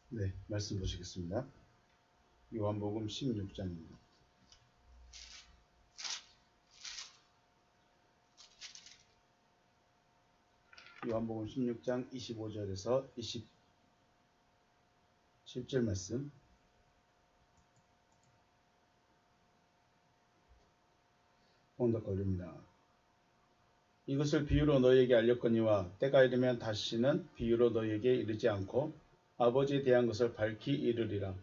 네, 말씀 보시겠습니다. 요한복음 16장입니다. 요한복음 16장 25절에서 27절 말씀. 봉독 걸립니다. 이것을 비유로 너희에게 알렸거니와 때가 이르면 다시는 비유로 너희에게 이르지 않고 아버지에 대한 것을 밝히 이르리라.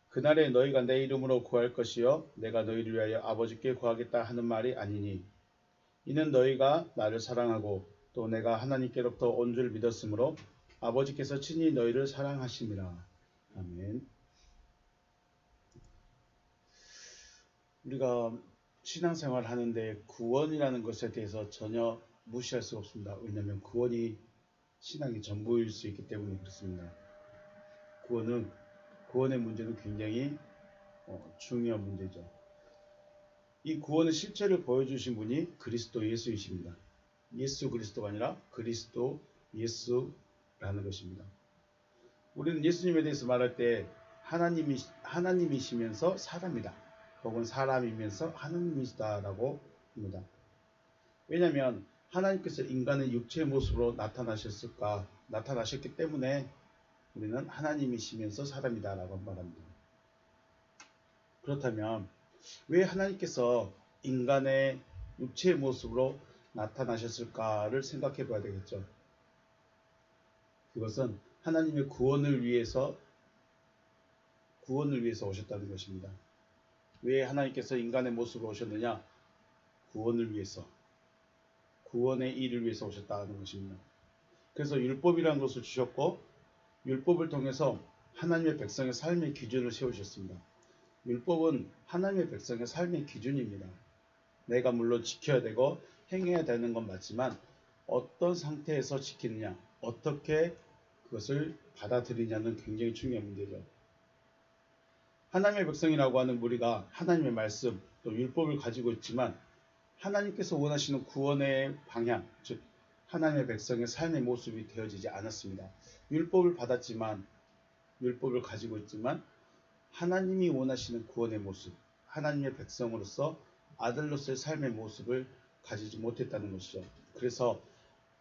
그날에 너희가 내 이름으로 구할 것이요 내가 너희를 위하여 아버지께 구하겠다 하는 말이 아니니 이는 너희가 나를 사랑하고 또 내가 하나님께로부터 온 줄 믿었으므로 아버지께서 친히 너희를 사랑하심이라. 아멘. 우리가 신앙생활 하는데 구원이라는 것에 대해서 전혀 무시할 수 없습니다. 왜냐하면 구원이 신앙의 전부일 수 있기 때문에 그렇습니다. 구원의 문제는 굉장히 중요한 문제죠. 이 구원의 실체를 보여주신 분이 그리스도 예수이십니다. 예수 그리스도가 아니라 그리스도 예수라는 것입니다. 우리는 예수님에 대해서 말할 때 하나님이시면서 사람이다, 혹은 사람이면서 하나님이시다라고 합니다. 왜냐하면 하나님께서 인간의 육체의 모습으로 나타나셨기 때문에 우리는 하나님이시면서 사람이다라고 말합니다. 그렇다면 왜 하나님께서 인간의 육체의 모습으로 나타나셨을까를 생각해 봐야 되겠죠. 그것은 하나님의 구원을 위해서 오셨다는 것입니다. 왜 하나님께서 인간의 모습으로 오셨느냐? 구원을 위해서, 구원의 일을 위해서 오셨다는 것입니다. 그래서 율법이라는 것을 주셨고 율법을 통해서 하나님의 백성의 삶의 기준을 세우셨습니다. 율법은 하나님의 백성의 삶의 기준입니다. 내가 물론 지켜야 되고 행해야 되는 건 맞지만 어떤 상태에서 지키느냐, 어떻게 그것을 받아들이냐는 굉장히 중요한 문제죠. 하나님의 백성이라고 하는 우리가 하나님의 말씀, 또 율법을 가지고 있지만 하나님께서 원하시는 구원의 방향, 즉 하나님의 백성의 삶의 모습이 되어지지 않았습니다. 율법을 받았지만, 율법을 가지고 있지만 하나님이 원하시는 구원의 모습, 하나님의 백성으로서 아들로서의 삶의 모습을 가지지 못했다는 것이죠. 그래서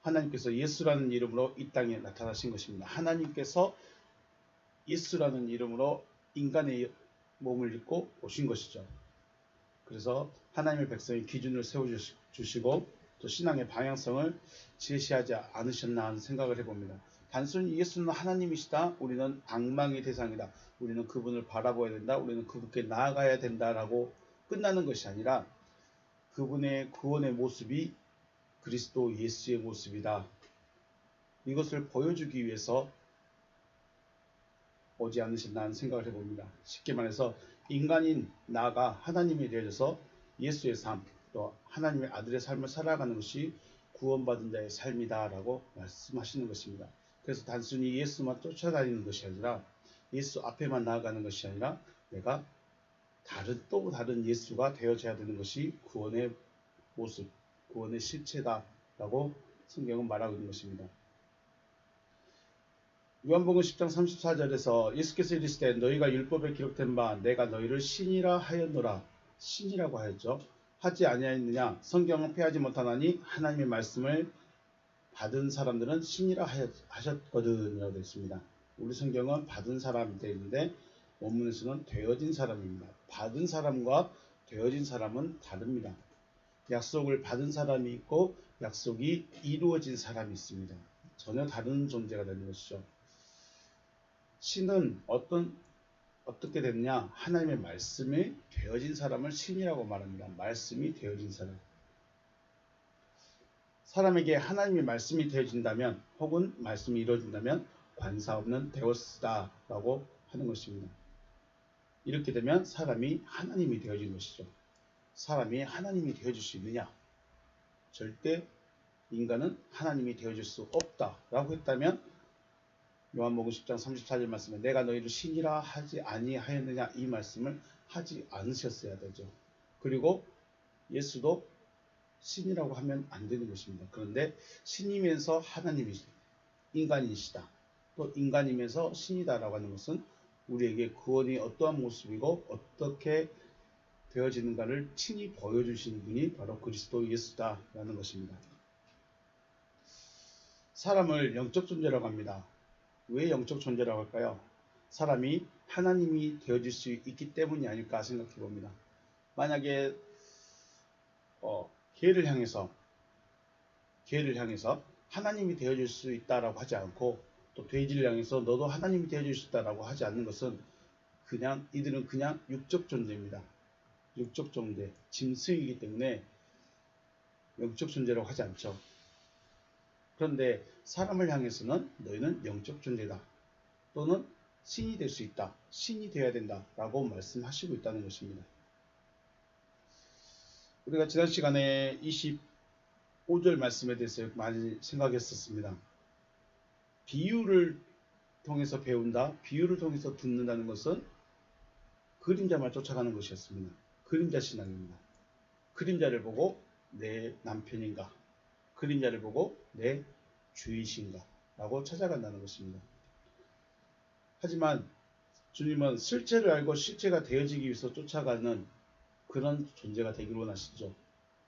하나님께서 예수라는 이름으로 이 땅에 나타나신 것입니다. 하나님께서 예수라는 이름으로 인간의 몸을 입고 오신 것이죠. 그래서 하나님의 백성의 기준을 세워주시고 또 신앙의 방향성을 제시하지 않으셨나 하는 생각을 해봅니다. 단순히 예수는 하나님이시다, 우리는 앙망의 대상이다, 우리는 그분을 바라봐야 된다, 우리는 그분께 나아가야 된다라고 끝나는 것이 아니라 그분의 구원의 모습이 그리스도 예수의 모습이다, 이것을 보여주기 위해서 오지 않으셨나 하는 생각을 해봅니다. 쉽게 말해서 인간인 나가 하나님이 되어져서 예수의 삶, 또 하나님의 아들의 삶을 살아가는 것이 구원받은 자의 삶이다 라고 말씀하시는 것입니다. 그래서 단순히 예수만 쫓아다니는 것이 아니라, 예수 앞에만 나아가는 것이 아니라 내가 또 다른 예수가 되어져야 되는 것이 구원의 모습, 구원의 실체다 라고 성경은 말하고 있는 것입니다. 요한복음 10장 34절에서 예수께서 이르시되 너희가 율법에 기록된 바 내가 너희를 신이라 하였노라. 신이라고 하였죠. 하지 아니하였느냐? 성경은 패하지 못하나니 하나님의 말씀을 받은 사람들은 신이라 하셨거든이라고 되어 있습니다. 우리 성경은 받은 사람이 되어 있는데 원문에서는 되어진 사람입니다. 받은 사람과 되어진 사람은 다릅니다. 약속을 받은 사람이 있고 약속이 이루어진 사람이 있습니다. 전혀 다른 존재가 되는 것이죠. 신은 어떻게 됐냐? 하나님의 말씀이 되어진 사람을 신이라고 말합니다. 말씀이 되어진 사람. 사람에게 하나님의 말씀이 되어진다면, 혹은 말씀이 이루어진다면 관사 없는 데오스다라고 하는 것입니다. 이렇게 되면 사람이 하나님이 되어진 것이죠. 사람이 하나님이 되어질 수 있느냐? 절대 인간은 하나님이 되어질 수 없다라고 했다면 요한복음 10장 34절 말씀에 내가 너희를 신이라 하지 아니하였느냐, 이 말씀을 하지 않으셨어야 되죠. 그리고 예수도 신이라고 하면 안 되는 것입니다. 그런데 신이면서 하나님이시다, 인간이시다, 또 인간이면서 신이다라고 하는 것은 우리에게 구원이 어떠한 모습이고 어떻게 되어지는가를 친히 보여주시는 분이 바로 그리스도 예수다라는 것입니다. 사람을 영적 존재라고 합니다. 왜 영적 존재라고 할까요? 사람이 하나님이 되어질 수 있기 때문이 아닐까 생각해 봅니다. 만약에 개를 향해서 하나님이 되어질 수 있다라고 하지 않고 또 돼지를 향해서 너도 하나님이 되어질 수 있다라고 하지 않는 것은 그냥 이들은 그냥 육적 존재입니다. 육적 존재, 짐승이기 때문에 영적 존재라고 하지 않죠. 그런데 사람을 향해서는 너희는 영적 존재다. 또는 신이 될 수 있다. 신이 되어야 된다. 라고 말씀하시고 있다는 것입니다. 우리가 지난 시간에 25절 말씀에 대해서 많이 생각했었습니다. 비유를 통해서 배운다. 비유를 통해서 듣는다는 것은 그림자만 쫓아가는 것이었습니다. 그림자 신앙입니다. 그림자를 보고 내 남편인가? 그림자를 보고 내 주이신가? 라고 찾아간다는 것입니다. 하지만 주님은 실체를 알고 실체가 되어지기 위해서 쫓아가는 그런 존재가 되기를 원하시죠.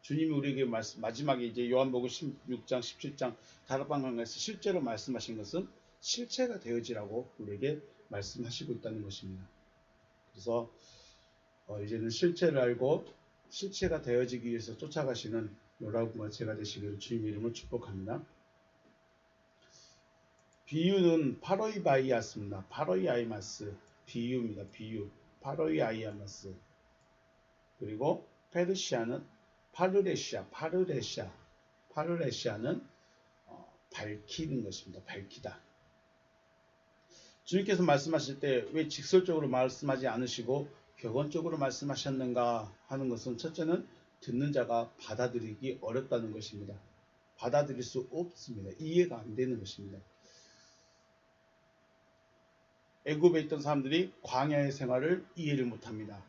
주님이 우리에게 마지막에 이제 요한복음 16장, 17장 다락방강에서 실제로 말씀하신 것은 실체가 되어지라고 우리에게 말씀하시고 있다는 것입니다. 그래서 이제는 실체를 알고 실체가 되어지기 위해서 쫓아가시는 여러분과 제가 되시기를 주님의 이름으로 축복합니다. 비유는 파로이바이아스입니다. 파로이아이마스 비유입니다. 비유. 파로이아이아마스. 그리고 페르시아는 파르레시아는 밝히는 것입니다. 밝히다. 주님께서 말씀하실 때 왜 직설적으로 말씀하지 않으시고 격언적으로 말씀하셨는가 하는 것은 첫째는 듣는 자가 받아들이기 어렵다는 것입니다. 받아들일 수 없습니다. 이해가 안 되는 것입니다. 애굽에 있던 사람들이 광야의 생활을 이해를 못합니다.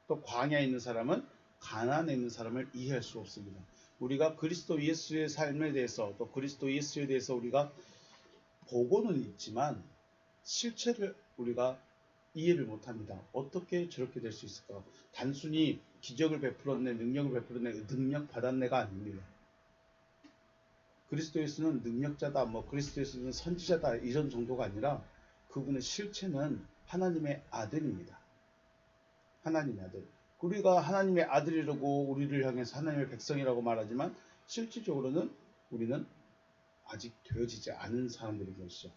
또 광야에 있는 사람은 가나안에 있는 사람을 이해할 수 없습니다. 우리가 그리스도 예수의 삶에 대해서 또 그리스도 예수에 대해서 우리가 보고는 있지만 실체를 우리가 이해를 못합니다. 어떻게 저렇게 될 수 있을까? 단순히 기적을 베풀었네, 능력을 베풀었네, 능력 받았네가 아닙니다. 그리스도 예수는 능력자다, 그리스도 예수는 선지자다 이런 정도가 아니라 그분의 실체는 하나님의 아들입니다. 하나님의 아들. 우리가 하나님의 아들이라고 우리를 향해서 하나님의 백성이라고 말하지만 실질적으로는 우리는 아직 되어지지 않은 사람들인 것이죠.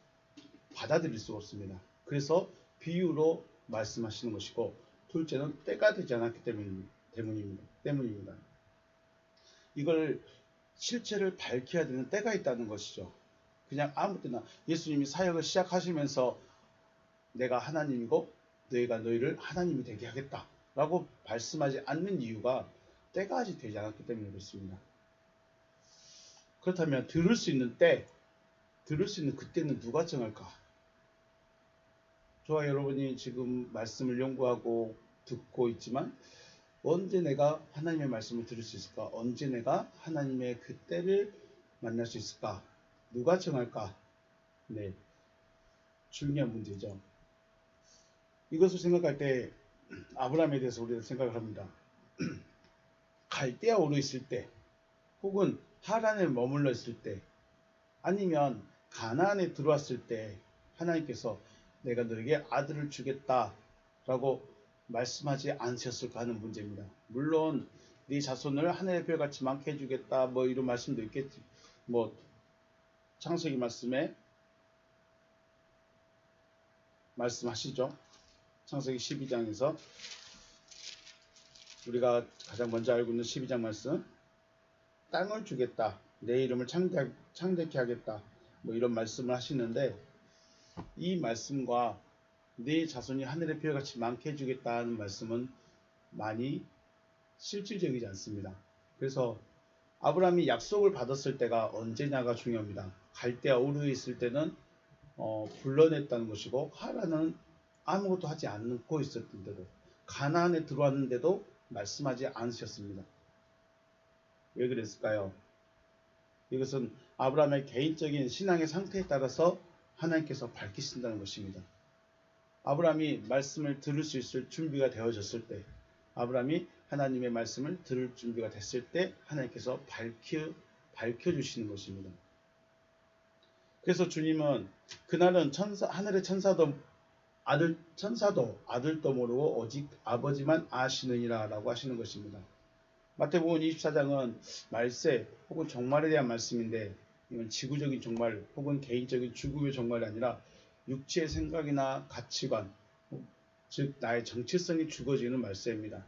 받아들일 수 없습니다. 그래서 비유로 말씀하시는 것이고 둘째는 때가 되지 않았기 때문입니다. 이걸 실체를 밝혀야 되는 때가 있다는 것이죠. 그냥 아무 때나 예수님이 사역을 시작하시면서 내가 하나님이고 너희가 너희를 하나님이 되게 하겠다 라고 말씀하지 않는 이유가 때가 아직 되지 않았기 때문에 그렇습니다. 그렇다면 들을 수 있는 그때는 누가 정할까? 저와 여러분이 지금 말씀을 연구하고 듣고 있지만 언제 내가 하나님의 말씀을 들을 수 있을까? 언제 내가 하나님의 그 때를 만날 수 있을까? 누가 정할까? 네, 중요한 문제죠. 이것을 생각할 때 아브라함에 대해서 우리가 생각을 합니다. 갈대아 오르 있을 때 혹은 하란에 머물러 있을 때 아니면 가나안에 들어왔을 때 하나님께서 내가 너에게 아들을 주겠다라고 말씀하지 않으셨을까 하는 문제입니다. 물론 네 자손을 하늘의 별같이 많게 해주겠다 이런 말씀도 있겠지. 창세기 말씀에 말씀하시죠. 창세기 12장에서 우리가 가장 먼저 알고 있는 12장 말씀, 땅을 주겠다, 내 이름을 창대케 하겠다 이런 말씀을 하시는데 이 말씀과 네 자손이 하늘의 별같이 많게 해주겠다는 말씀은 많이 실질적이지 않습니다. 그래서 아브라함이 약속을 받았을 때가 언제냐가 중요합니다. 갈대아 우르에 있을 때는 불러냈다는 것이고 하란은 아무것도 하지 않고 있었는데도 가나안에 들어왔는데도 말씀하지 않으셨습니다. 왜 그랬을까요? 이것은 아브라함의 개인적인 신앙의 상태에 따라서 하나님께서 밝히신다는 것입니다. 아브라함이 말씀을 들을 수 있을 준비가 되어졌을 때, 아브라함이 하나님의 말씀을 들을 준비가 됐을 때 하나님께서 밝혀주시는 것입니다. 그래서 주님은 그날은 하늘의 천사도 아들도 모르고 오직 아버지만 아시느니라 라고 하시는 것입니다. 마태복음 24장은 말세 혹은 종말에 대한 말씀인데, 이건 지구적인 종말 혹은 개인적인 죽음의 종말이 아니라 육체의 생각이나 가치관, 즉 나의 정체성이 죽어지는 말세입니다.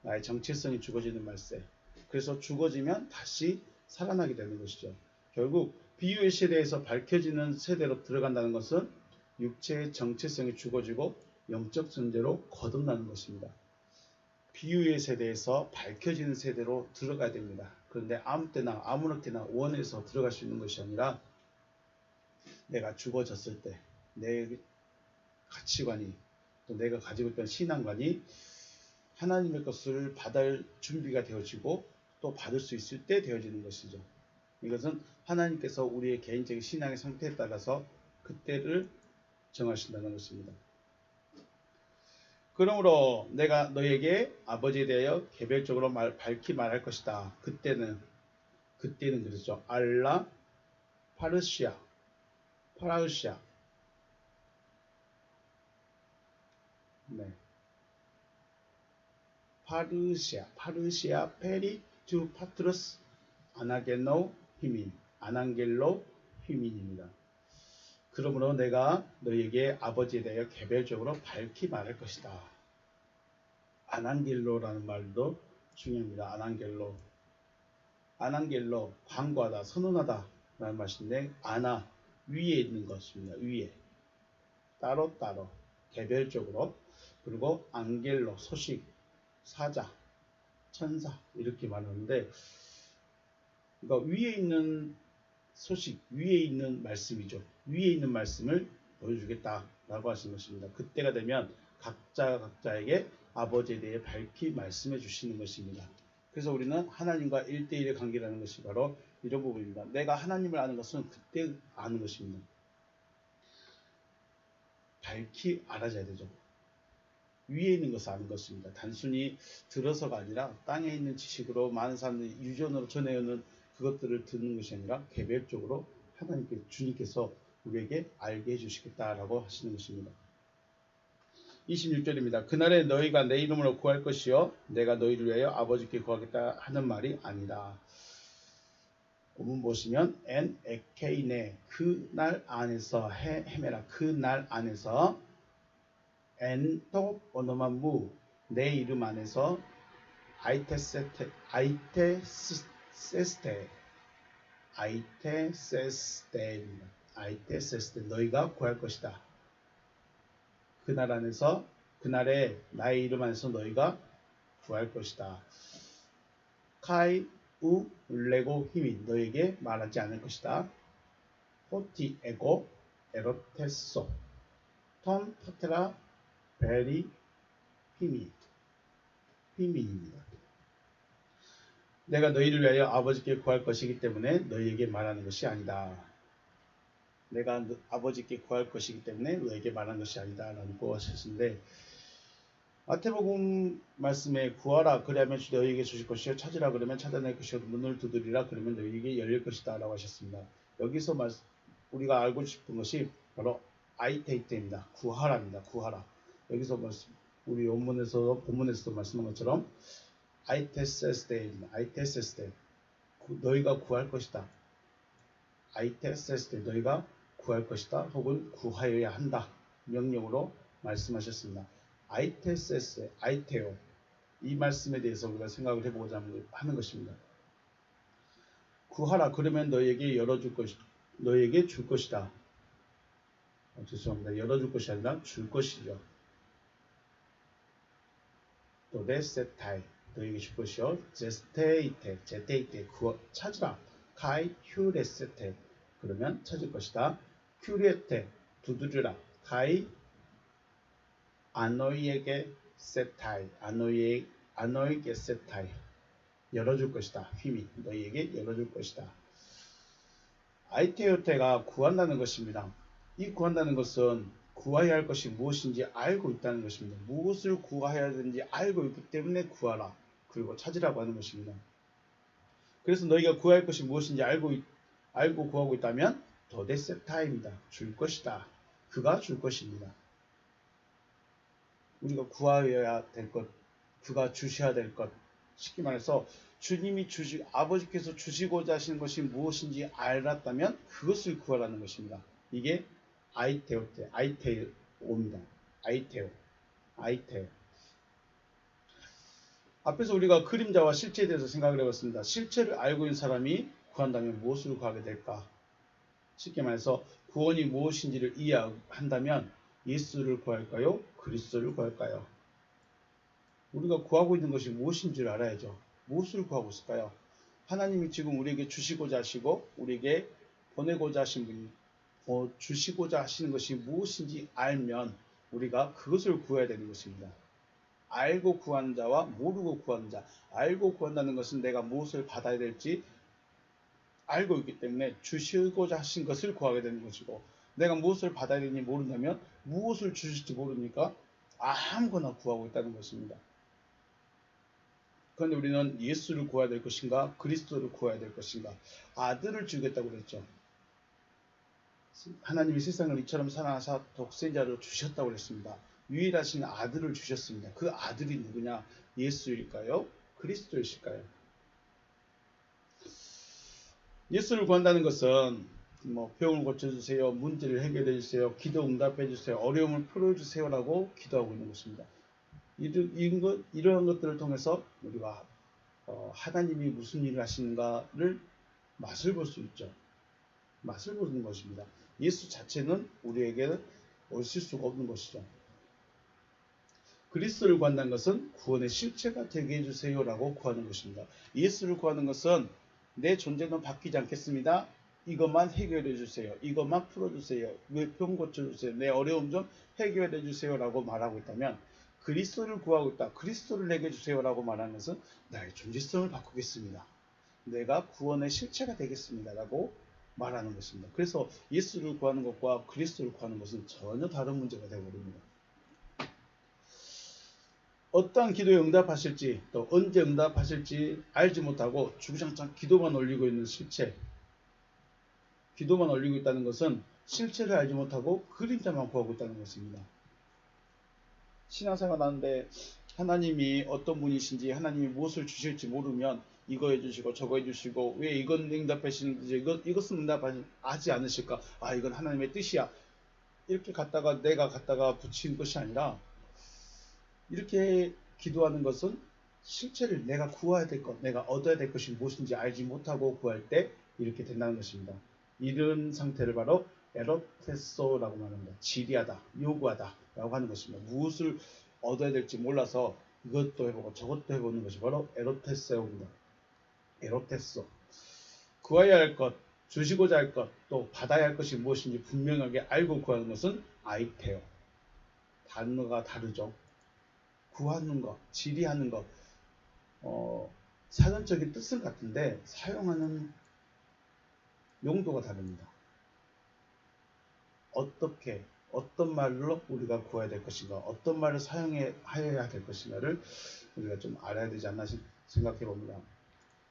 나의 정체성이 죽어지는 말세. 그래서 죽어지면 다시 살아나게 되는 것이죠. 결국 비유의 세대에서 밝혀지는 세대로 들어간다는 것은 육체의 정체성이 죽어지고 영적 존재로 거듭나는 것입니다. 비유의 세대에서 밝혀지는 세대로 들어가야 됩니다. 그런데 아무 때나 아무렇게나 원해서 들어갈 수 있는 것이 아니라 내가 죽어졌을 때 내 가치관이 또 내가 가지고 있던 신앙관이 하나님의 것을 받을 준비가 되어지고 또 받을 수 있을 때 되어지는 것이죠. 이것은 하나님께서 우리의 개인적인 신앙의 상태에 따라서 그때를 정하신다는 것입니다. 그러므로 내가 너에게 아버지에 대하여 개별적으로 밝히 말할 것이다. 그때는 그렇죠. 알라 파르시아 네. 파르시아 페리 투 파트로스 아나겔로 휘민입니다. 그러므로 내가 너에게 아버지에 대하여 개별적으로 밝히 말할 것이다. 아난겔로라는 말도 중요합니다. 아난겔로 광고하다, 선언하다 라는 말인데, 아나 위에 있는 것입니다. 위에 따로 개별적으로, 그리고 안겔로 소식, 사자, 천사 이렇게 말하는데, 그러니까 위에 있는 소식, 위에 있는 말씀이죠. 위에 있는 말씀을 보여주겠다라고 하시는 것입니다. 그때가 되면 각자에게 아버지에 대해 밝히 말씀해 주시는 것입니다. 그래서 우리는 하나님과 1대1의 관계라는 것이 바로 이런 부분입니다. 내가 하나님을 아는 것은 그때 아는 것입니다. 밝히 알아져야 되죠. 위에 있는 것을 아는 것입니다. 단순히 들어서가 아니라 땅에 있는 지식으로 많은 사람들이 유전으로 전해오는 그것들을 듣는 것이 아니라 개별적으로 주님께서 우리에게 알게 해주시겠다라고 하시는 것입니다. 26절입니다. 그날에 너희가 내 이름으로 구할 것이요 내가 너희를 위하여 아버지께 구하겠다 하는 말이 아니다. 본문 보시면 엔 에케이네 그날 안에서 헤메라 그날 안에서 엔토 오노만무 내 이름 안에서 아이테세스테 너희가 구할 것이다. 그날 안에서 그날에 나의 이름 안에서 너희가 구할 것이다. 카이 우 레고 힘이 너에게 말하지 않을 것이다. 호티 에고 에로테소 톤 파테라 베리 피민입니다. 내가 너희를 위하여 아버지께 구할 것이기 때문에 너희에게 말하는 것이 아니다. 내가 아버지께 구할 것이기 때문에 너에게 말하는 것이 아니다 라고 하셨는데, 마태복음 말씀에 구하라 그러면 너희에게 주실 것이요 찾으라 그러면 찾아낼 것이요 문을 두드리라 그러면 너희에게 열릴 것이다 라고 하셨습니다. 여기서 우리가 알고 싶은 것이 바로 아이테이테입니다. 구하라입니다. 구하라. 여기서 우리 본문에서도 말씀한 것처럼 아이테세스테입니다. 아이테세스테 너희가 구할 것이다. 아이테세스테 너희가 구할 것이다 혹은 구하여야 한다 명령으로 말씀하셨습니다. 아이테세스 아이테오 이 말씀에 대해서 우리가 생각을 해보고자 하는 것입니다. 구하라 그러면 너희에게 너희에게 줄 것이다. 죄송합니다. 열어줄 것이 아니라 줄 것이죠. 또 레세타이 너희에게 줄 것이요 제테이테 찾으라. 카이 휴레세테 그러면 찾을 것이다. 큐리에테 두드리라. 카이 아노이에게 세타이 아노이게 세타이 열어줄 것이다. 힘이 너희에게 열어줄 것이다. 아이테오테가 구한다는 것입니다. 이 구한다는 것은 구해야 할 것이 무엇인지 알고 있다는 것입니다. 무엇을 구해야 되는지 알고 있기 때문에 구하라. 그리고 찾으라고 하는 것입니다. 그래서 너희가 구할 것이 무엇인지 알고 구하고 있다면 더데세타입니다. 줄 것이다. 그가 줄 것입니다. 우리가 구하여야 될 것, 그가 주셔야 될 것. 쉽게 말해서 주님이 아버지께서 주시고자 하시는 것이 무엇인지 알았다면 그것을 구하라는 것입니다. 이게 아이테오입니다. 아이테오. 앞에서 우리가 그림자와 실체에 대해서 생각을 해봤습니다. 실체를 알고 있는 사람이 구한다면 무엇을 구하게 될까? 쉽게 말해서 구원이 무엇인지를 이해한다면 예수를 구할까요? 그리스도를 구할까요? 우리가 구하고 있는 것이 무엇인지를 알아야죠. 무엇을 구하고 있을까요? 하나님이 지금 우리에게 주시고자 하시고 우리에게 보내고자 하신 분이 주시고자 하시는 것이 무엇인지 알면 우리가 그것을 구해야 되는 것입니다. 알고 구하는 자와 모르고 구하는 자. 알고 구한다는 것은 내가 무엇을 받아야 될지 알고 있기 때문에 주시고자 하신 것을 구하게 되는 것이고, 내가 무엇을 받아야 되는지 모른다면 무엇을 주실지 모르니까 아무거나 구하고 있다는 것입니다. 그런데 우리는 예수를 구해야 될 것인가, 그리스도를 구해야 될 것인가. 아들을 주겠다고 그랬죠. 하나님이 세상을 이처럼 사랑하사 독생자를 주셨다고 그랬습니다. 유일하신 아들을 주셨습니다. 그 아들이 누구냐? 예수일까요? 그리스도이실까요? 예수를 구한다는 것은 병을 고쳐주세요, 문제를 해결해 주세요, 기도 응답해 주세요, 어려움을 풀어주세요라고 기도하고 있는 것입니다. 이러한 것들을 통해서 우리가 하나님이 무슨 일을 하시는가를 맛을 볼 수 있죠. 맛을 보는 것입니다. 예수 자체는 우리에게 오실 수가 없는 것이죠. 그리스도를 구한다는 것은 구원의 실체가 되게 해주세요라고 구하는 것입니다. 예수를 구하는 것은 내 존재는 바뀌지 않겠습니다. 이것만 해결해 주세요. 이것만 풀어주세요. 병 고쳐주세요. 내 어려움 좀 해결해 주세요라고 말하고 있다면, 그리스도를 구하고 있다. 그리스도를 해결해 주세요라고 말하는 것은 나의 존재성을 바꾸겠습니다. 내가 구원의 실체가 되겠습니다. 라고 말하는 것입니다. 그래서 예수를 구하는 것과 그리스도를 구하는 것은 전혀 다른 문제가 되어버립니다. 어떠한 기도에 응답하실지 또 언제 응답하실지 알지 못하고 주구장창 기도만 올리고 있는 실체, 기도만 올리고 있다는 것은 실체를 알지 못하고 그림자만 구하고 있다는 것입니다. 신앙생활 하는데 하나님이 어떤 분이신지, 하나님이 무엇을 주실지 모르면 이거 해주시고 저거 해주시고 왜 이건 응답하시는지 이것은 응답하지 않으실까? 이건 하나님의 뜻이야. 이렇게 내가 갖다가 붙인 것이 아니라, 이렇게 기도하는 것은 실체를 내가 구해야 될 것, 내가 얻어야 될 것이 무엇인지 알지 못하고 구할 때 이렇게 된다는 것입니다. 이런 상태를 바로 에로테소라고 말합니다. 지리하다, 요구하다 라고 하는 것입니다. 무엇을 얻어야 될지 몰라서 이것도 해보고 저것도 해보는 것이 바로 에로테소입니다. 에로테소. 구해야 할 것, 주시고자 할 것, 또 받아야 할 것이 무엇인지 분명하게 알고 구하는 것은 아이테오. 단어가 다르죠. 구하는 것, 지리하는 것, 사전적인 뜻은 같은데 사용하는 용도가 다릅니다. 어떤 말로 우리가 구해야 될 것인가, 어떤 말을 사용하여야 될 것인가를 우리가 좀 알아야 되지 않나 생각해 봅니다.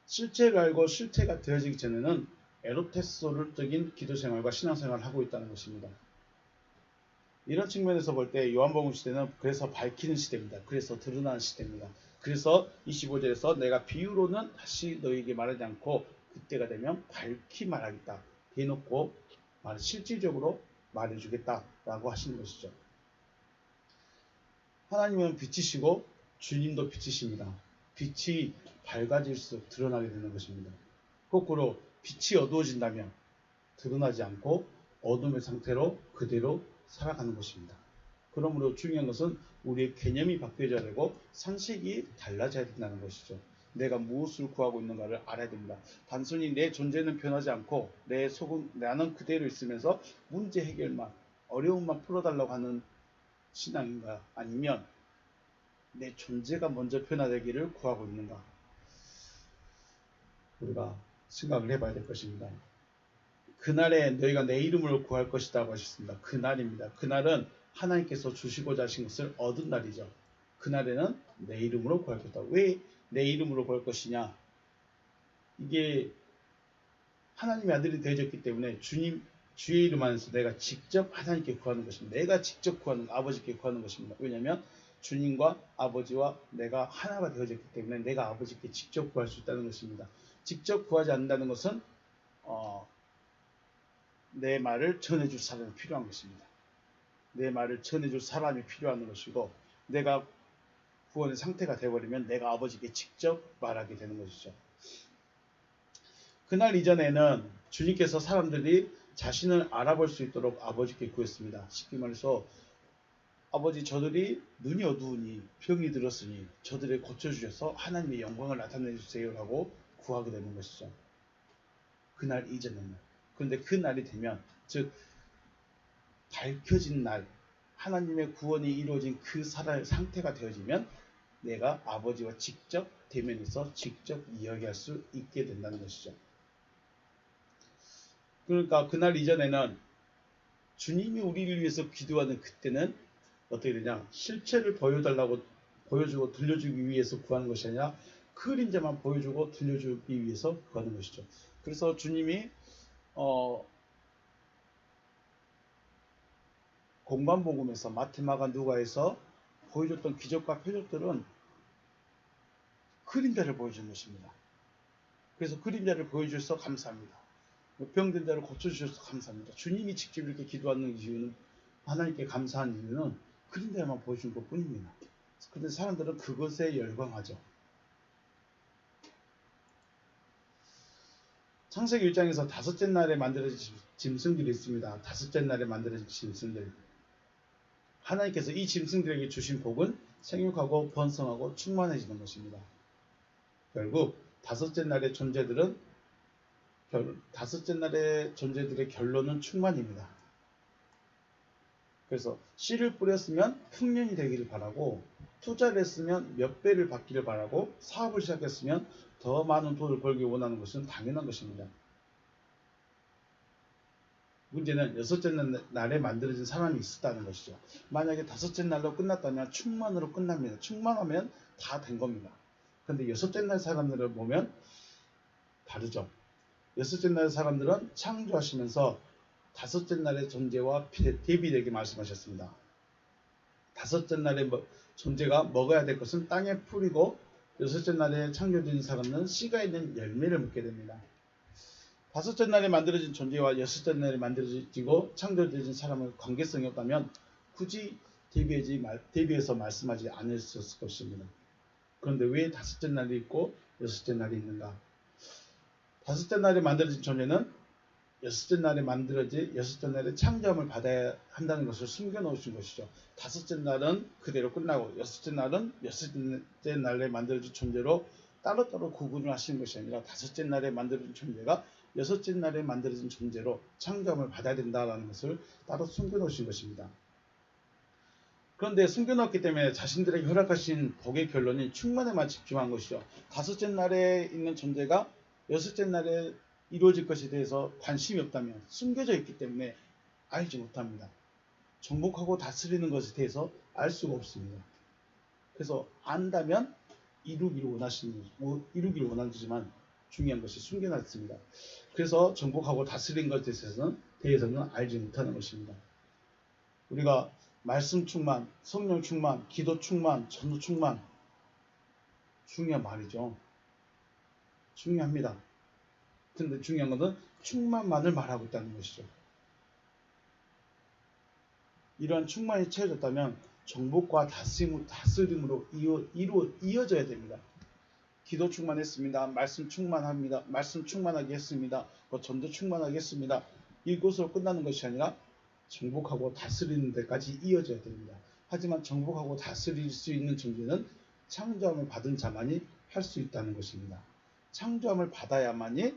실체를 알고 실체가 되어지기 전에는 에로테소적인 기도 생활과 신앙 생활을 하고 있다는 것입니다. 이런 측면에서 볼 때 요한복음 시대는 그래서 밝히는 시대입니다. 그래서 드러나는 시대입니다. 그래서 25절에서 내가 비유로는 다시 너희에게 말하지 않고 그때가 되면 밝히 말하겠다. 대놓고 실질적으로 말해주겠다라고 하시는 것이죠. 하나님은 빛이시고 주님도 빛이십니다. 빛이 밝아질수록 드러나게 되는 것입니다. 거꾸로 빛이 어두워진다면 드러나지 않고 어둠의 상태로 그대로 살아가는 것입니다. 그러므로 중요한 것은 우리의 개념이 바뀌어져야 되고 상식이 달라져야 된다는 것이죠. 내가 무엇을 구하고 있는가를 알아야 됩니다. 단순히 내 존재는 변하지 않고 나는 그대로 있으면서 문제 해결만, 어려움만 풀어달라고 하는 신앙인가, 아니면 내 존재가 먼저 변화되기를 구하고 있는가, 우리가 생각을 해봐야 될 것입니다. 그날에 너희가 내 이름으로 구할 것이라고 하셨습니다. 그날입니다. 그날은 하나님께서 주시고자 하신 것을 얻은 날이죠. 그날에는 내 이름으로 구할 것이다. 왜 내 이름으로 구할 것이냐? 이게 하나님의 아들이 되어졌기 때문에 주의 이름 안에서 내가 직접 하나님께 구하는 것입니다. 내가 직접 구하는 아버지께 구하는 것입니다. 왜냐하면 주님과 아버지와 내가 하나가 되어졌기 때문에 내가 아버지께 직접 구할 수 있다는 것입니다. 직접 구하지 않는다는 것은 내 말을 전해줄 사람이 필요한 것입니다. 내 말을 전해줄 사람이 필요한 것이고 내가 구원의 상태가 되어버리면 내가 아버지께 직접 말하게 되는 것이죠. 그날 이전에는 주님께서 사람들이 자신을 알아볼 수 있도록 아버지께 구했습니다. 쉽게 말해서 아버지 저들이 눈이 어두우니 병이 들었으니 저들을 고쳐주셔서 하나님의 영광을 나타내주세요 라고 구하게 되는 것이죠. 그날 이전에는. 그런데 그 날이 되면 즉 밝혀진 날 하나님의 구원이 이루어진 그 사람의 상태가 되어지면 내가 아버지와 직접 대면해서 직접 이야기할 수 있게 된다는 것이죠. 그러니까 그날 이전에는 주님이 우리를 위해서 기도하는 그때는 어떻게 되냐? 실체를 보여주고 들려주기 위해서 구하는 것이 아니라 그림자만 보여주고 들려주기 위해서 구하는 것이죠. 그래서 주님이 공관복음에서 마테마가 누가에서 보여줬던 기적과 표적들은 그림자를 보여주는 것입니다. 그래서 그림자를 보여주셔서 감사합니다. 병든 자를 고쳐주셔서 감사합니다. 주님이 직접 이렇게 기도하는 이유는 하나님께 감사한 이유는 그림자만 보여준 것 뿐입니다. 그런데 사람들은 그것에 열광하죠. 창세기 1장에서 다섯째 날에 만들어진 짐승들이 있습니다. 다섯째 날에 만들어진 짐승들. 하나님께서 이 짐승들에게 주신 복은 생육하고 번성하고 충만해지는 것입니다. 결국 다섯째 날의 존재들의 결론은 충만입니다. 그래서 씨를 뿌렸으면 풍년이 되기를 바라고 투자를 했으면 몇 배를 받기를 바라고 사업을 시작했으면 더 많은 돈을 벌기 원하는 것은 당연한 것입니다. 문제는 여섯째 날에 만들어진 사람이 있었다는 것이죠. 만약에 다섯째 날로 끝났다면 충만으로 끝납니다. 충만하면 다 된 겁니다. 그런데 여섯째 날 사람들을 보면 다르죠. 여섯째 날 사람들은 창조하시면서 다섯째 날의 존재와 대비되게 말씀하셨습니다. 다섯째 날의 존재가 먹어야 될 것은 땅에 풀이고 여섯째 날에 창조된 사람은 씨가 있는 열매를 먹게 됩니다. 다섯째 날에 만들어진 존재와 여섯째 날에 만들어지고 창조되어진 사람의 관계성이 없다면 굳이 대비해서 말씀하지 않으셨을 것입니다. 그런데 왜 다섯째 날이 있고 여섯째 날이 있는가? 다섯째 날에 만들어진 존재는 여섯째 날에 창조함을 받아야 한다는 것을 숨겨놓으신 것이죠. 다섯째 날은 그대로 끝나고 여섯째 날에 만들어진 존재로 따로따로 구분을 하시는 것이 아니라 다섯째 날에 만들어진 존재가 여섯째 날에 만들어진 존재로 창조함을 받아야 된다는 것을 따로 숨겨놓으신 것입니다. 그런데 숨겨놓았기 때문에 자신들에게 허락하신 복의 결론이 충만에만 집중한 것이죠. 다섯째 날에 있는 존재가 여섯째 날에 이루어질 것에 대해서 관심이 없다면 숨겨져 있기 때문에 알지 못합니다. 정복하고 다스리는 것에 대해서 알 수가 없습니다. 그래서 안다면 이루기를 원하지만 중요한 것이 숨겨놨습니다. 그래서 정복하고 다스리는 것에 대해서는 알지 못하는 것입니다. 우리가 말씀 충만, 성령 충만, 기도 충만, 전도 충만 중요한 말이죠. 중요합니다. 근데 중요한 것은 충만만을 말하고 있다는 것이죠. 이러한 충만이 채워졌다면 정복과 다스림으로 이어져야 됩니다. 기도 충만했습니다. 말씀 충만합니다. 말씀 충만하게 했습니다. 전도 충만하게 했습니다. 이것으로 끝나는 것이 아니라 정복하고 다스리는 데까지 이어져야 됩니다. 하지만 정복하고 다스릴 수 있는 존재는 창조함을 받은 자만이 할 수 있다는 것입니다. 창조함을 받아야만이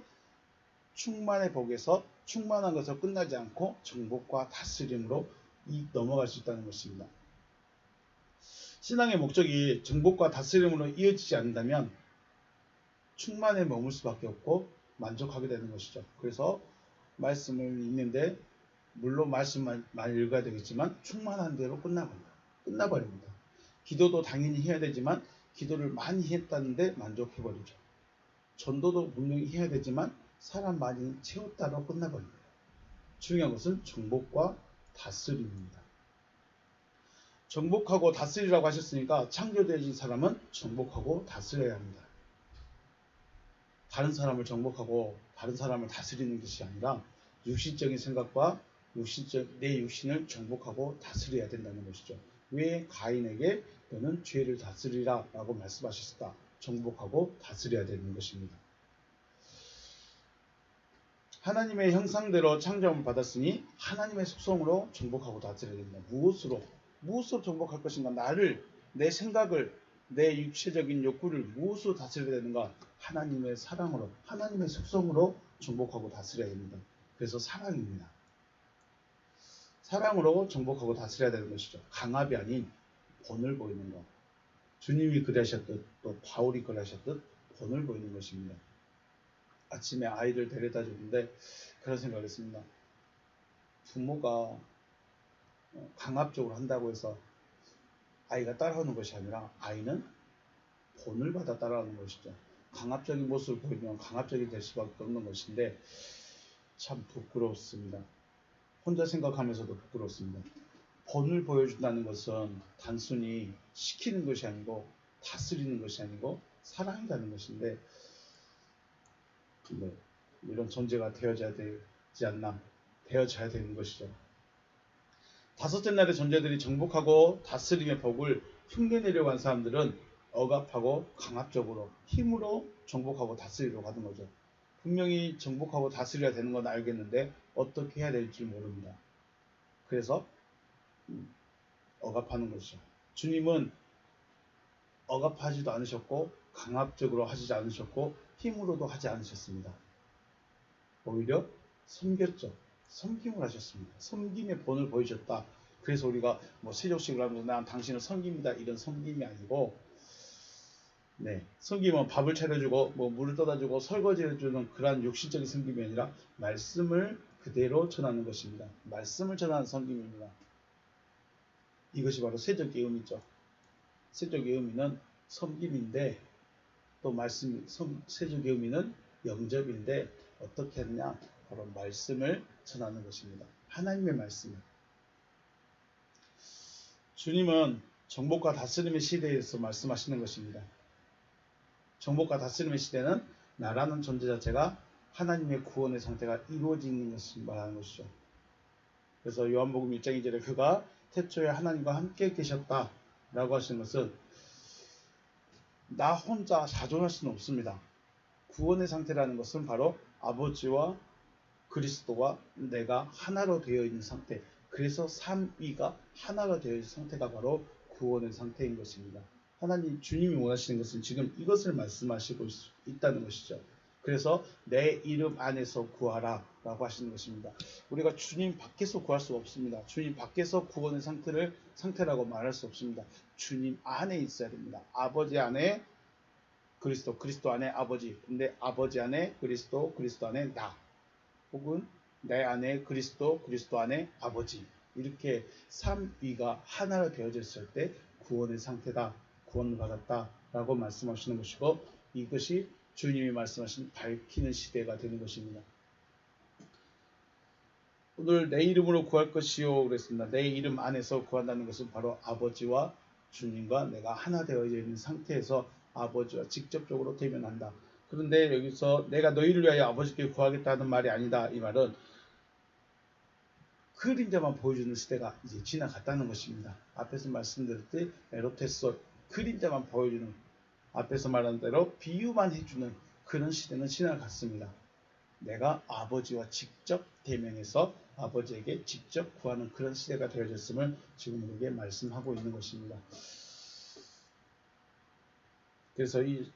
충만의 복에서 충만한 것으로 끝나지 않고 정복과 다스림으로 넘어갈 수 있다는 것입니다. 신앙의 목적이 정복과 다스림으로 이어지지 않는다면 충만에 머물 수밖에 없고 만족하게 되는 것이죠. 그래서 말씀을 읽는데 물론 말씀만 많이 읽어야 되겠지만 충만한 대로 끝나버립니다. 기도도 당연히 해야 되지만 기도를 많이 했다는데 만족해버리죠. 전도도 분명히 해야 되지만 사람 많이 채웠다로 끝나버립니다. 중요한 것은 정복과 다스림입니다. 정복하고 다스리라고 하셨으니까 창조되어진 사람은 정복하고 다스려야 합니다. 다른 사람을 정복하고 다른 사람을 다스리는 것이 아니라 육신적인 생각과 내 육신을 정복하고 다스려야 된다는 것이죠. 왜 가인에게 너는 죄를 다스리라 라고 말씀하셨을까? 정복하고 다스려야 되는 것입니다. 하나님의 형상대로 창조함을 받았으니 하나님의 속성으로 정복하고 다스려야 된다. 무엇으로 정복할 것인가? 내 생각을, 내 육체적인 욕구를 무엇으로 다스려야 되는가? 하나님의 사랑으로, 하나님의 속성으로 정복하고 다스려야 됩니다. 그래서 사랑입니다. 사랑으로 정복하고 다스려야 되는 것이죠. 강압이 아닌 본을 보이는 것. 주님이 그러하셨듯 또 바울이 그러하셨듯 본을 보이는 것입니다. 아침에 아이를 데려다 주는데 그런 생각을 했습니다. 부모가 강압적으로 한다고 해서 아이가 따라오는 것이 아니라 아이는 본을 받아 따라오는 것이죠. 강압적인 모습을 보이면 강압적이 될 수밖에 없는 것인데 참 부끄럽습니다. 혼자 생각하면서도 부끄럽습니다. 본을 보여준다는 것은 단순히 시키는 것이 아니고 다스리는 것이 아니고 사랑이라는 것인데 이런 존재가 되어져야 되지 않나, 되어져야 되는 것이죠. 다섯째 날의 존재들이 정복하고 다스림의 복을 흉내내려고 한 사람들은 억압하고 강압적으로 힘으로 정복하고 다스리려고 하는 거죠. 분명히 정복하고 다스려야 되는 건 알겠는데 어떻게 해야 될지 모릅니다. 그래서 억압하는 것이죠. 주님은 억압하지도 않으셨고 강압적으로 하시지 않으셨고 힘으로도 하지 않으셨습니다. 오히려 섬겼죠. 섬김을 하셨습니다. 섬김의 본을 보이셨다. 그래서 우리가 세족식을 하면서 난 당신을 섬깁니다. 이런 섬김이 아니고 섬김은 밥을 차려주고 물을 떠다주고 설거지해주는 그러한 육신적인 섬김이 아니라 말씀을 그대로 전하는 것입니다. 말씀을 전하는 섬김입니다. 이것이 바로 세적의 의미죠. 세적의 의미는 섬김인데 또 세적의 의미는 영접인데 어떻게 하느냐? 바로 말씀을 전하는 것입니다. 하나님의 말씀을. 주님은 정복과 다스림의 시대에서 말씀하시는 것입니다. 정복과 다스림의 시대는 나라는 존재 자체가 하나님의 구원의 상태가 이루어지는 것을 말하는 것이죠. 그래서 요한복음 1장 2절에 그가 태초에 하나님과 함께 계셨다라고 하시는 것은 나 혼자 자존할 수는 없습니다. 구원의 상태라는 것은 바로 아버지와 그리스도와 내가 하나로 되어 있는 상태. 그래서 삼위가 하나로 되어 있는 상태가 바로 구원의 상태인 것입니다. 하나님 주님이 원하시는 것은 지금 이것을 말씀하시고 있다는 것이죠. 그래서 내 이름 안에서 구하라 라고 하시는 것입니다. 우리가 주님 밖에서 구할 수 없습니다. 주님 밖에서 구원의 상태라고 말할 수 없습니다. 주님 안에 있어야 됩니다. 아버지 안에 그리스도, 그리스도 안에 아버지, 근데 아버지 안에 그리스도, 그리스도 안에 나, 혹은 내 안에 그리스도, 그리스도 안에 아버지, 이렇게 삼위가 하나로 되어졌을 때 구원의 상태다, 구원을 받았다 라고 말씀하시는 것이고, 이것이 주님이 말씀하신 밝히는 시대가 되는 것입니다. 오늘 내 이름으로 구할 것이요 그랬습니다. 내 이름 안에서 구한다는 것은 바로 아버지와 주님과 내가 하나 되어 있는 상태에서 아버지와 직접적으로 대면한다. 그런데 여기서 내가 너희를 위하여 아버지께 구하겠다는 말이 아니다. 이 말은 그림자만 보여주는 시대가 이제 지나갔다는 것입니다. 앞에서 말씀드렸듯이 에로테스, 그림자만 보여주는, 앞에서 말한 대로 비유만 해주는 그런 시대는 지나갔습니다. 내가 아버지와 직접 대면해서 아버지에게 직접 구하는 그런 시대가 되어졌음을 지금 우리에게 말씀하고 있는 것입니다. 그래서 이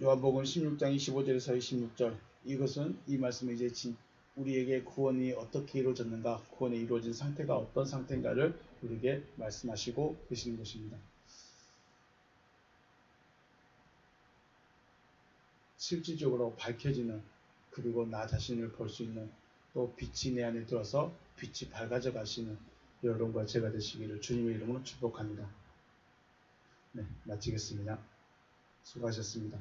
요한복음 16장 25절에서 26절, 이것은 이 말씀이 이제 우리에게 구원이 어떻게 이루어졌는가, 구원이 이루어진 상태가 어떤 상태인가를 우리에게 말씀하시고 계시는 것입니다. 실질적으로 밝혀지는, 그리고 나 자신을 볼 수 있는 또 빛이 내 안에 들어서 빛이 밝아져 가시는 여러분과 제가 되시기를 주님의 이름으로 축복합니다. 네, 마치겠습니다. 수고하셨습니다.